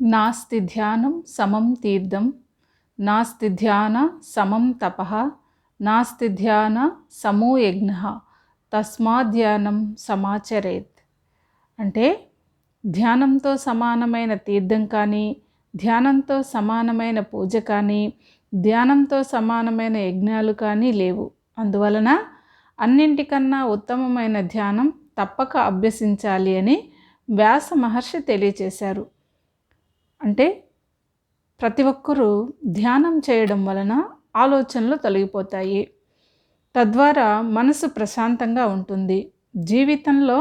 నాస్తి ధ్యానం సమం తీర్థం, నాస్తి ధ్యాన సమం తపః, నాస్తి ధ్యాన సమో యజ్ఞః, తస్మాధ్యానం సమాచరేత్. అంటే ధ్యానంతో సమానమైన తీర్థం కానీ, ధ్యానంతో సమానమైన పూజ కానీ, ధ్యానంతో సమానమైన యజ్ఞాలు కానీ లేవు. అందువలన అన్నింటికన్నా ఉత్తమమైన ధ్యానం తప్పక అభ్యసించాలి అని వ్యాస మహర్షి తెలియచేశారు. అంటే ప్రతి ఒక్కరూ ధ్యానం చేయడం వలన ఆలోచనలు తొలగిపోతాయి. తద్వారా మనసు ప్రశాంతంగా ఉంటుంది. జీవితంలో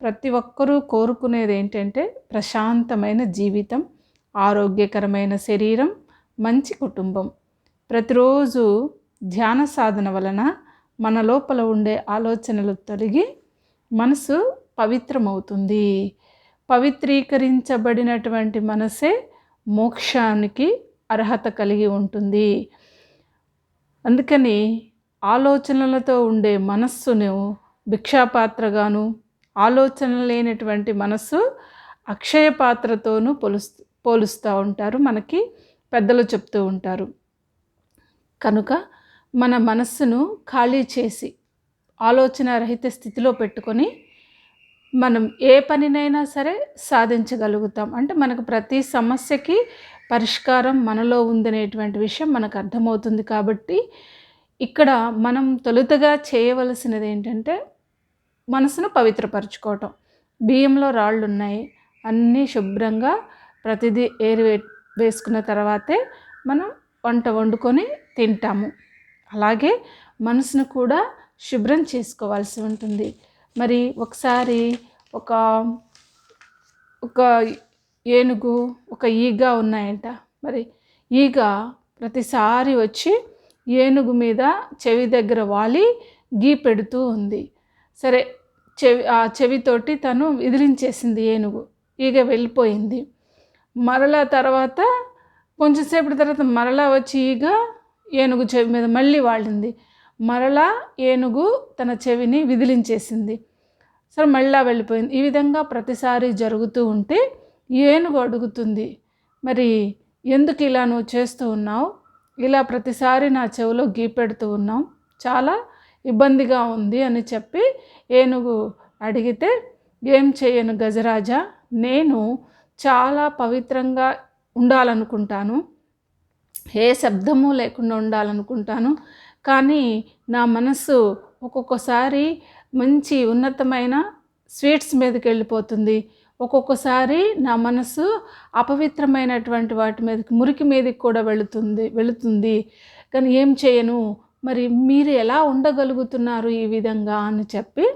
ప్రతి ఒక్కరూ కోరుకునేది ఏంటంటే ప్రశాంతమైన జీవితం, ఆరోగ్యకరమైన శరీరం, మంచి కుటుంబం. ప్రతిరోజు ధ్యాన సాధన వలన మన లోపల ఉండే ఆలోచనలు తొలగి మనసు పవిత్రమవుతుంది. పవిత్రీకరించబడినటువంటి మనసే మోక్షానికి అర్హత కలిగి ఉంటుంది. అందుకని ఆలోచనలతో ఉండే మనస్సును భిక్షాపాత్రగాను, ఆలోచన లేనటువంటి మనస్సు అక్షయ పాత్రతోనూ పోలుస్తూ ఉంటారు, మనకి పెద్దలు చెప్తూ ఉంటారు. కనుక మన మనస్సును ఖాళీ చేసి ఆలోచన రహిత స్థితిలో పెట్టుకొని మనం ఏ పనినైనా సరే సాధించగలుగుతాం. అంటే మనకు ప్రతి సమస్యకి పరిష్కారం మనలో ఉందనేటువంటి విషయం మనకు అర్థమవుతుంది. కాబట్టి ఇక్కడ మనం తొలుతగా చేయవలసినది ఏంటంటే మనసును పవిత్రపరచుకోవటం. బియ్యంలో రాళ్ళు ఉన్నాయి, అన్నీ శుభ్రంగా ప్రతిదీ వేసుకున్న తర్వాతే మనం వంట వండుకొని తింటాము. అలాగే మనసును కూడా శుభ్రం చేసుకోవాల్సి ఉంటుంది. మరి ఒకసారి ఒక ఏనుగు, ఒక ఈగ ఉన్నాయంట. మరి ఈగ ప్రతిసారి వచ్చి ఏనుగు మీద చెవి దగ్గర వాలి గీ పెడుతూ ఉంది. సరే, చెవితోటి తను విదిలించేసింది ఏనుగు. ఈగ వెళ్ళిపోయింది. మరలా తర్వాత కొంచెంసేపటి తర్వాత మరలా వచ్చి ఈగ ఏనుగు చెవి మీద మళ్ళీ వాలింది. మరలా ఏనుగు తన చెవిని విదిలించేసింది. సరే, మళ్ళా వెళ్ళిపోయింది. ఈ విధంగా ప్రతిసారి జరుగుతూ ఉంటే ఏనుగు అడుగుతుంది, మరి ఎందుకు ఇలా నువ్వు చేస్తూ ఉన్నావు? ఇలా ప్రతిసారి నా చెవిలో గీ పెడుతూ ఉన్నావు, చాలా ఇబ్బందిగా ఉంది అని చెప్పి ఏనుగు అడిగితే, ఏం చేయను గజరాజా, నేను చాలా పవిత్రంగా ఉండాలనుకుంటాను, ఏ శబ్దము లేకుండా ఉండాలనుకుంటాను. కానీ నా మనసు ఒక్కొక్కసారి మంచి ఉన్నతమైన స్వీట్స్ మీదకి వెళ్ళిపోతుంది. ఒక్కొక్కసారి నా మనసు అపవిత్రమైనటువంటి వాటి మీదకి, మురికి మీదకి కూడా వెళుతుంది. కానీ ఏం చేయను, మరి మీరు ఎలా ఉండగలుగుతున్నారు ఈ విధంగా అని చెప్పి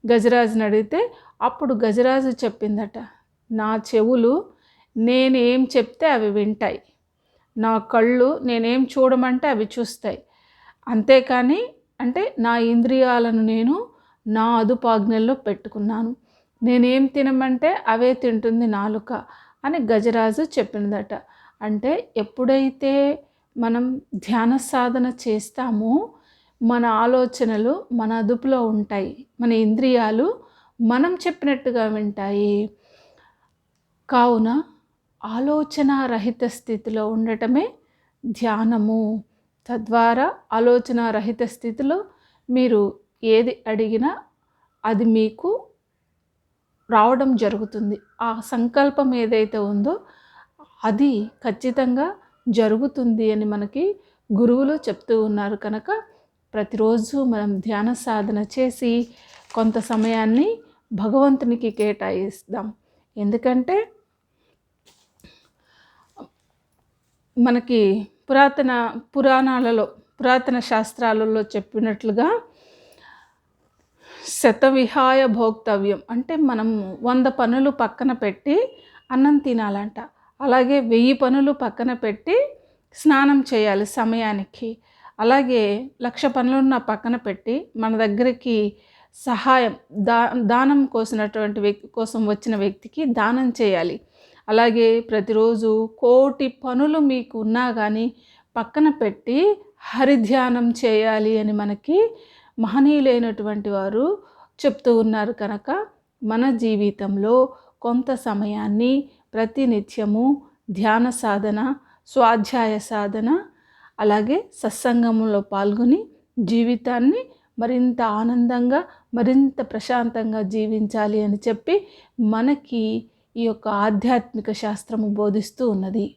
గజరాజుని అడిగితే, అప్పుడు గజరాజు చెప్పిందట, నా చెవులు నేనేం చెప్తే అవి వింటాయి, నా కళ్ళు నేనేం చూడమంటే అవి చూస్తాయి, అంతేకాని అంటే నా ఇంద్రియాలను నేను నా అదుపాజ్ఞల్లో పెట్టుకున్నాను, నేనేం తినమంటే అవే తింటుంది నాలుక అని గజరాజు చెప్పిందట. అంటే ఎప్పుడైతే మనం ధ్యాన సాధన చేస్తామో మన ఆలోచనలు మన అదుపులో ఉంటాయి, మన ఇంద్రియాలు మనం చెప్పినట్టుగా వింటాయి. కావున ఆలోచన రహిత స్థితిలో ఉండటమే ధ్యానము. తద్వారా ఆలోచన రహిత స్థితిలో మీరు ఏది అడిగినా అది మీకు రావడం జరుగుతుంది. ఆ సంకల్పం ఏదైతే ఉందో అది ఖచ్చితంగా జరుగుతుంది అని మనకి గురువులు చెప్తూ ఉన్నారు. కనుక ప్రతిరోజు మనం ధ్యాన సాధన చేసి కొంత సమయాన్ని భగవంతునికి కేటాయిస్తాం. ఎందుకంటే మనకి పురాతన శాస్త్రాలలో చెప్పినట్లుగా శతవిహాయ భోక్తవ్యం, అంటే మనం 100 పనులు పక్కన పెట్టి అన్నం తినాలంట. అలాగే 1000 పనులు పక్కన పెట్టి స్నానం చేయాలి సమయానికి. అలాగే 1,00,000 పనులున్న పక్కన పెట్టి మన దగ్గరికి సహాయం దానం కోసం వచ్చిన వ్యక్తికి దానం చేయాలి. అలాగే ప్రతిరోజు 1,000,000 పనులు మీకు ఉన్నా కానీ పక్కన పెట్టి హరిధ్యానం చేయాలి అని మనకి మహనీయులైనటువంటి వారు చెప్తూ ఉన్నారు. కనుక మన జీవితంలో కొంత సమయాన్ని ప్రతినిత్యము ధ్యాన సాధన, స్వాధ్యాయ సాధన, అలాగే సత్సంగంలో పాల్గొని జీవితాన్ని మరింత ఆనందంగా, మరింత ప్రశాంతంగా జీవించాలి అని చెప్పి మనకి ఈ యొక్క ఆధ్యాత్మిక శాస్త్రము బోధిస్తూ ఉన్నది.